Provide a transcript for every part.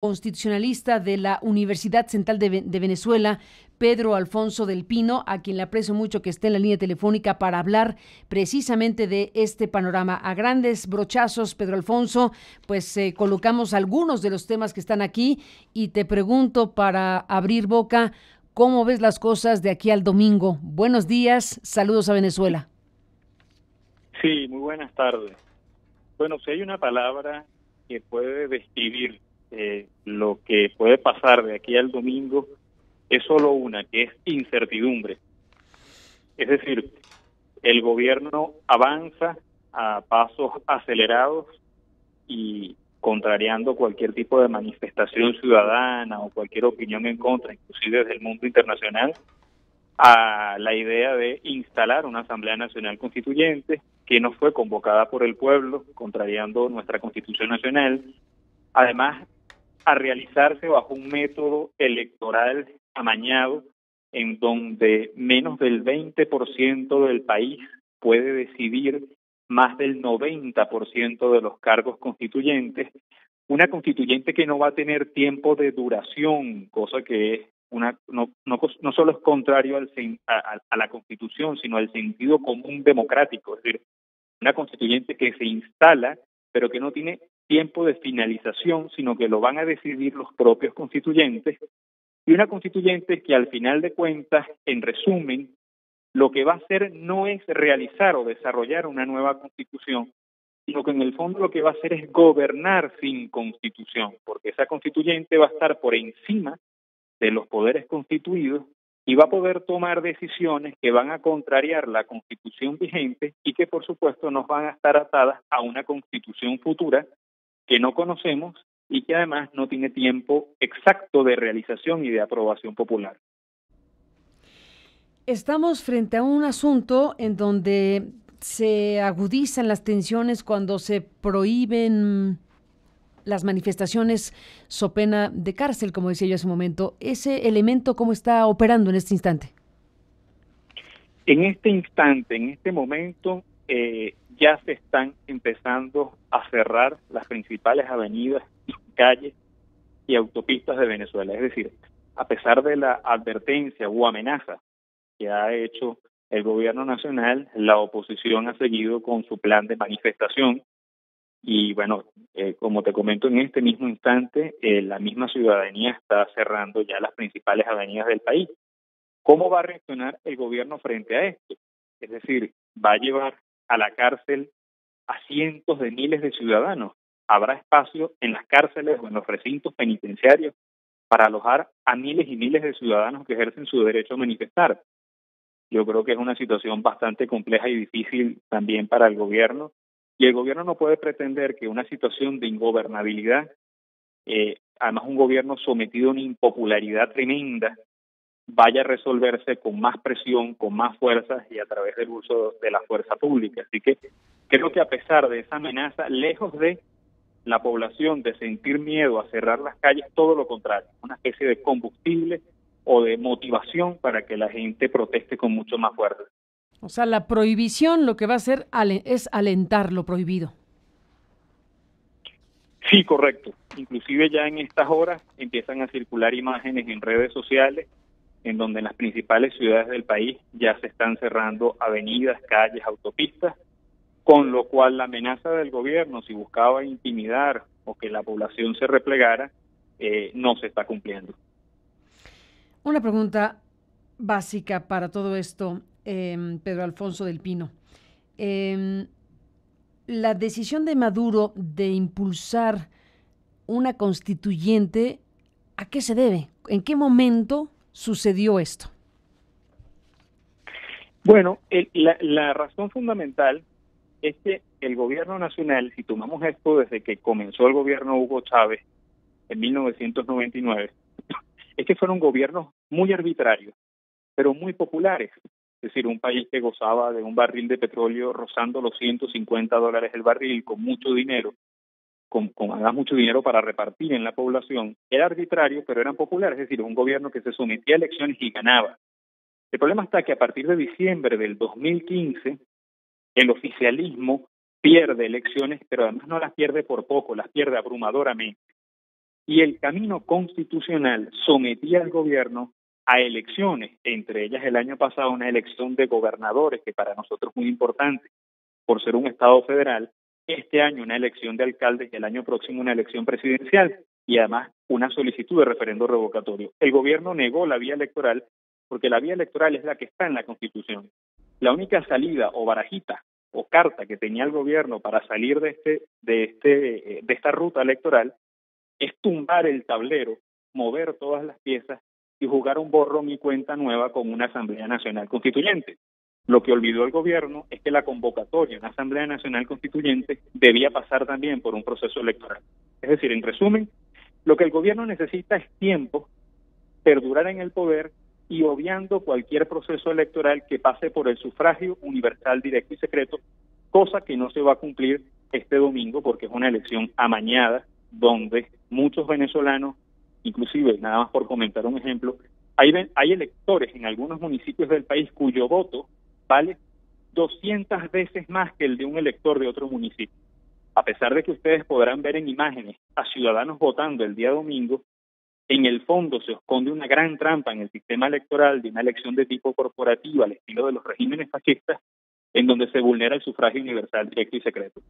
Constitucionalista de la Universidad Central de Venezuela, Pedro Alfonso del Pino, a quien le aprecio mucho que esté en la línea telefónica para hablar precisamente de este panorama. A grandes brochazos, Pedro Alfonso, pues colocamos algunos de los temas que están aquí y te pregunto para abrir boca, ¿cómo ves las cosas de aquí al domingo? Buenos días, saludos a Venezuela. Sí, muy buenas tardes. Bueno, si hay una palabra que puede describir lo que puede pasar de aquí al domingo, es solo una, que es incertidumbre. Es decir, el gobierno avanza a pasos acelerados y contrariando cualquier tipo de manifestación ciudadana o cualquier opinión en contra, inclusive desde el mundo internacional, a la idea de instalar una Asamblea Nacional Constituyente que no fue convocada por el pueblo, contrariando nuestra Constitución Nacional, además a realizarse bajo un método electoral amañado en donde menos del 20% del país puede decidir más del 90% de los cargos constituyentes, una constituyente que no va a tener tiempo de duración, cosa que es no solo es contrario a la Constitución, sino al sentido común democrático, es decir, una constituyente que se instala, pero que no tiene tiempo de finalización, sino que lo van a decidir los propios constituyentes, y una constituyente que al final de cuentas, en resumen, lo que va a hacer no es realizar o desarrollar una nueva constitución, sino que en el fondo lo que va a hacer es gobernar sin constitución, porque esa constituyente va a estar por encima de los poderes constituidos y va a poder tomar decisiones que van a contrariar la constitución vigente y que por supuesto nos van a estar atadas a una constitución futura que no conocemos y que además no tiene tiempo exacto de realización y de aprobación popular. Estamos frente a un asunto en donde se agudizan las tensiones cuando se prohíben las manifestaciones so pena de cárcel, como decía yo hace un momento. ¿Ese elemento cómo está operando en este instante? En este instante, en este momento, ya se están empezando a cerrar las principales avenidas, calles y autopistas de Venezuela. Es decir, a pesar de la advertencia o amenaza que ha hecho el gobierno nacional, la oposición ha seguido con su plan de manifestación y bueno, como te comento en este mismo instante, la misma ciudadanía está cerrando ya las principales avenidas del país. ¿Cómo va a reaccionar el gobierno frente a esto? Es decir, va a llevar a la cárcel a cientos de miles de ciudadanos. ¿Habrá espacio en las cárceles o en los recintos penitenciarios para alojar a miles y miles de ciudadanos que ejercen su derecho a manifestar? Yo creo que es una situación bastante compleja y difícil también para el gobierno. Y el gobierno no puede pretender que una situación de ingobernabilidad, además un gobierno sometido a una impopularidad tremenda, vaya a resolverse con más presión, con más fuerzas y a través del uso de la fuerza pública. Así que creo que a pesar de esa amenaza, lejos de la población de sentir miedo a cerrar las calles, todo lo contrario, una especie de combustible o de motivación para que la gente proteste con mucho más fuerza. O sea, la prohibición lo que va a hacer es alentar lo prohibido. Sí, correcto. Inclusive ya en estas horas empiezan a circular imágenes en redes sociales en donde en las principales ciudades del país ya se están cerrando avenidas, calles, autopistas, con lo cual la amenaza del gobierno, si buscaba intimidar o que la población se replegara, no se está cumpliendo. Una pregunta básica para todo esto, Pedro Alfonso del Pino. Eh, la decisión de Maduro de impulsar una constituyente, ¿a qué se debe? ¿En qué momento sucedió esto? Bueno, la razón fundamental es que el gobierno nacional, si tomamos esto desde que comenzó el gobierno Hugo Chávez en 1999, es que fueron gobiernos muy arbitrarios, pero muy populares. Es decir, un país que gozaba de un barril de petróleo rozando los $150 el barril, con mucho dinero, con además mucho dinero para repartir en la población, era arbitrario, pero eran populares, es decir, un gobierno que se sometía a elecciones y ganaba. El problema está que a partir de diciembre del 2015, el oficialismo pierde elecciones, pero además no las pierde por poco, las pierde abrumadoramente. y el camino constitucional sometía al gobierno a elecciones, entre ellas el año pasado una elección de gobernadores, que para nosotros es muy importante por ser un Estado federal, este año una elección de alcaldes y el año próximo una elección presidencial y además una solicitud de referendo revocatorio. El gobierno negó la vía electoral porque la vía electoral es la que está en la Constitución. La única salida o barajita o carta que tenía el gobierno para salir de esta ruta electoral es tumbar el tablero, mover todas las piezas y jugar un borrón y cuenta nueva con una Asamblea Nacional Constituyente. Lo que olvidó el gobierno es que la convocatoria a una Asamblea Nacional Constituyente debía pasar también por un proceso electoral. Es decir, en resumen, lo que el gobierno necesita es tiempo, perdurar en el poder y obviando cualquier proceso electoral que pase por el sufragio universal, directo y secreto, cosa que no se va a cumplir este domingo porque es una elección amañada donde muchos venezolanos, inclusive, nada más por comentar un ejemplo, hay electores en algunos municipios del país cuyo voto vale 200 veces más que el de un elector de otro municipio. A pesar de que ustedes podrán ver en imágenes a ciudadanos votando el día domingo, en el fondo se esconde una gran trampa en el sistema electoral de una elección de tipo corporativo al estilo de los regímenes fascistas, en donde se vulnera el sufragio universal, directo y secreto.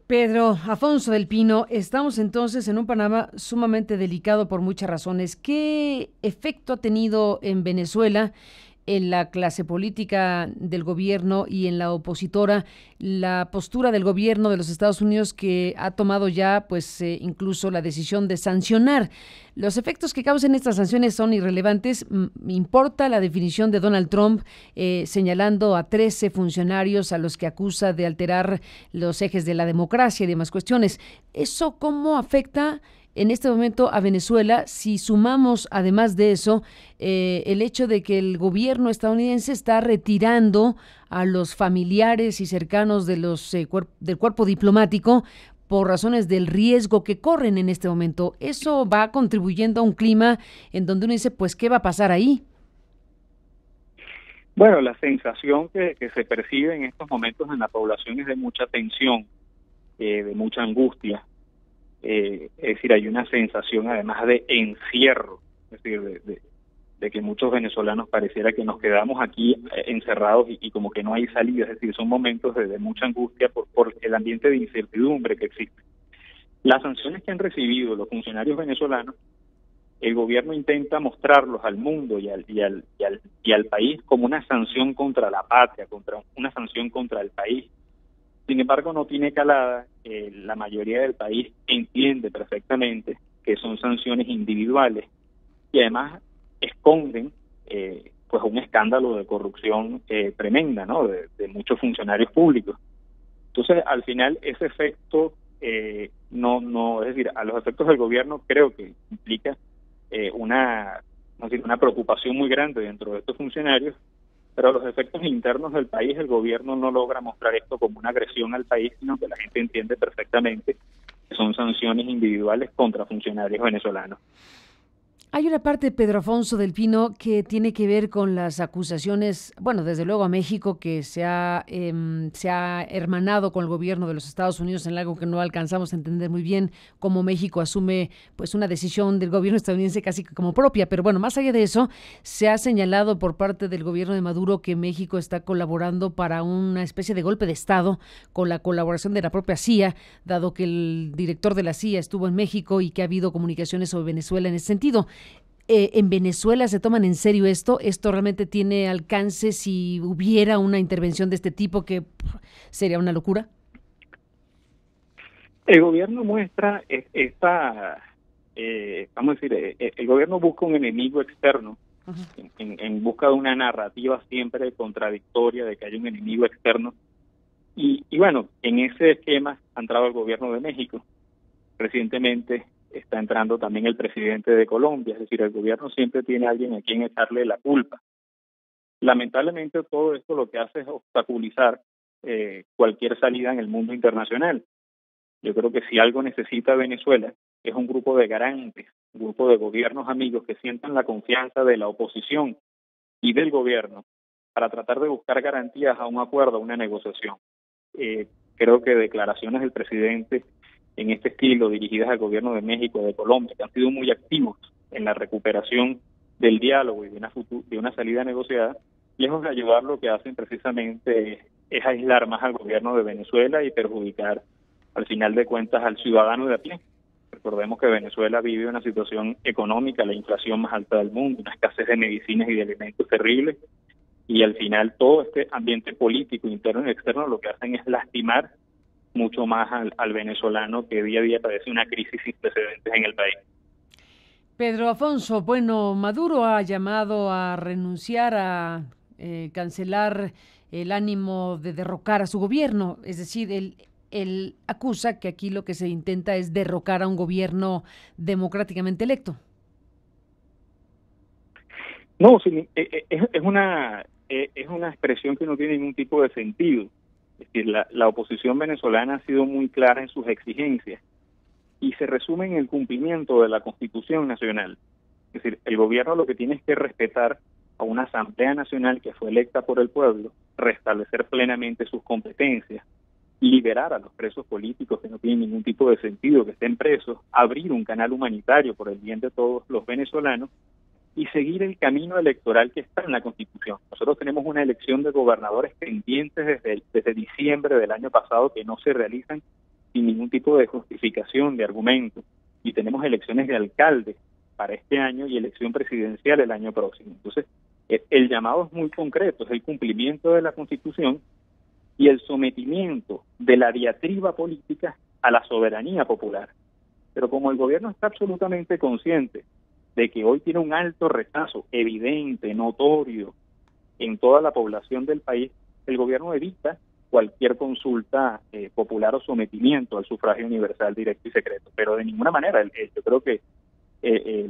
Pedro Afonso del Pino, estamos entonces en un panorama sumamente delicado por muchas razones. ¿Qué efecto ha tenido en Venezuela, en la clase política del gobierno y en la opositora, la postura del gobierno de los Estados Unidos que ha tomado ya pues incluso la decisión de sancionar? Los efectos que causen estas sanciones son irrelevantes. Importa la definición de Donald Trump señalando a 13 funcionarios a los que acusa de alterar los ejes de la democracia y demás cuestiones. ¿Eso cómo afecta en este momento a Venezuela, si sumamos además de eso el hecho de que el gobierno estadounidense está retirando a los familiares y cercanos de del cuerpo diplomático por razones del riesgo que corren en este momento? Eso va contribuyendo a un clima en donde uno dice, pues, ¿qué va a pasar ahí? Bueno, la sensación que se percibe en estos momentos en la población es de mucha tensión, de mucha angustia. Es decir, hay una sensación además de encierro, es decir, de que muchos venezolanos pareciera que nos quedamos aquí encerrados y como que no hay salida, es decir, son momentos de mucha angustia por el ambiente de incertidumbre que existe. Las sanciones que han recibido los funcionarios venezolanos, el gobierno intenta mostrarlos al mundo y al país como una sanción contra la patria, una sanción contra el país. Sin embargo, no tiene calada. La mayoría del país entiende perfectamente que son sanciones individuales y además esconden pues un escándalo de corrupción tremenda, ¿no? De muchos funcionarios públicos. Entonces, al final, ese efecto no, es decir, a los efectos del gobierno creo que implica una preocupación muy grande dentro de estos funcionarios, pero a los efectos internos del país el gobierno no logra mostrar esto como una agresión al país, sino que la gente entiende perfectamente que son sanciones individuales contra funcionarios venezolanos. Hay una parte, Pedro Afonso del Pino, que tiene que ver con las acusaciones, bueno, desde luego a México, que se ha hermanado con el gobierno de los Estados Unidos en algo que no alcanzamos a entender muy bien, cómo México asume pues una decisión del gobierno estadounidense casi como propia. Pero bueno, más allá de eso, se ha señalado por parte del gobierno de Maduro que México está colaborando para una especie de golpe de Estado con la colaboración de la propia CIA, dado que el director de la CIA estuvo en México y que ha habido comunicaciones sobre Venezuela en ese sentido. ¿En Venezuela se toman en serio esto? ¿Esto realmente tiene alcance si hubiera una intervención de este tipo que sería una locura? El gobierno muestra vamos a decir, el gobierno busca un enemigo externo en busca de una narrativa siempre contradictoria de que hay un enemigo externo. Y bueno, en ese esquema ha entrado el gobierno de México. Recientemente está entrando también el presidente de Colombia, es decir, el gobierno siempre tiene a alguien a quien echarle la culpa. Lamentablemente todo esto lo que hace es obstaculizar cualquier salida en el mundo internacional. Yo creo que si algo necesita Venezuela es un grupo de garantes, un grupo de gobiernos amigos que sientan la confianza de la oposición y del gobierno para tratar de buscar garantías a un acuerdo, a una negociación. Creo que declaraciones del presidente en este estilo dirigidas al gobierno de México, de Colombia, que han sido muy activos en la recuperación del diálogo y de una salida negociada, lejos de ayudar, lo que hacen precisamente es aislar más al gobierno de Venezuela y perjudicar, al final de cuentas, al ciudadano de a pie. Recordemos que Venezuela vive una situación económica, la inflación más alta del mundo, una escasez de medicinas y de alimentos terribles, y al final todo este ambiente político interno y externo lo que hacen es lastimar mucho más al venezolano, que día a día padece una crisis sin precedentes en el país. Pedro Afonso, bueno, Maduro ha llamado a renunciar, a cancelar el ánimo de derrocar a su gobierno, es decir, él acusa que aquí lo que se intenta es derrocar a un gobierno democráticamente electo. No, sí, es una expresión que no tiene ningún tipo de sentido. Es decir, la oposición venezolana ha sido muy clara en sus exigencias y se resume en el cumplimiento de la Constitución Nacional. Es decir, el gobierno lo que tiene es que respetar a una Asamblea Nacional que fue electa por el pueblo, restablecer plenamente sus competencias, liberar a los presos políticos que no tienen ningún tipo de sentido que estén presos, abrir un canal humanitario por el bien de todos los venezolanos y seguir el camino electoral que está en la Constitución. Nosotros tenemos una elección de gobernadores pendientes desde diciembre del año pasado que no se realizan sin ningún tipo de justificación, de argumento, y tenemos elecciones de alcaldes para este año y elección presidencial el año próximo. Entonces, el llamado es muy concreto, es el cumplimiento de la Constitución y el sometimiento de la diatriba política a la soberanía popular. Pero como el gobierno está absolutamente consciente de que hoy tiene un alto rechazo evidente, notorio, en toda la población del país, el gobierno evita cualquier consulta popular o sometimiento al sufragio universal, directo y secreto. Pero de ninguna manera, yo creo que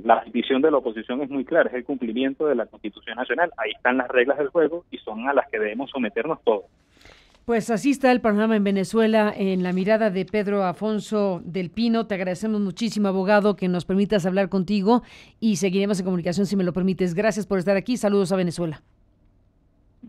la petición de la oposición es muy clara, es el cumplimiento de la Constitución Nacional. Ahí están las reglas del juego y son a las que debemos someternos todos. Pues así está el panorama en Venezuela, en la mirada de Pedro Afonso del Pino. Te agradecemos muchísimo, abogado, que nos permitas hablar contigo y seguiremos en comunicación si me lo permites. Gracias por estar aquí. Saludos a Venezuela.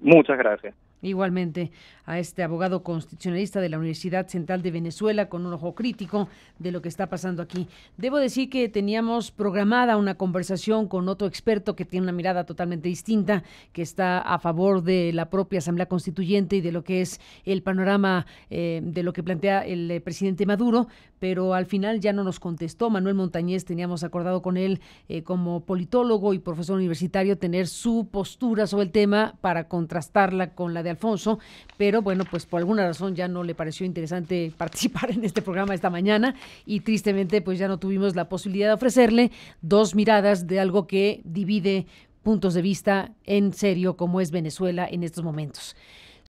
Muchas gracias. Igualmente a este abogado constitucionalista de la Universidad Central de Venezuela, con un ojo crítico de lo que está pasando aquí. Debo decir que teníamos programada una conversación con otro experto que tiene una mirada totalmente distinta, que está a favor de la propia Asamblea Constituyente y de lo que es el panorama de lo que plantea el presidente Maduro, pero al final ya no nos contestó. Manuel Montañez, teníamos acordado con él como politólogo y profesor universitario tener su postura sobre el tema para contrastarla con la de Alfonso, pero bueno, pues por alguna razón ya no le pareció interesante participar en este programa esta mañana y tristemente pues ya no tuvimos la posibilidad de ofrecerle dos miradas de algo que divide puntos de vista en serio como es Venezuela en estos momentos.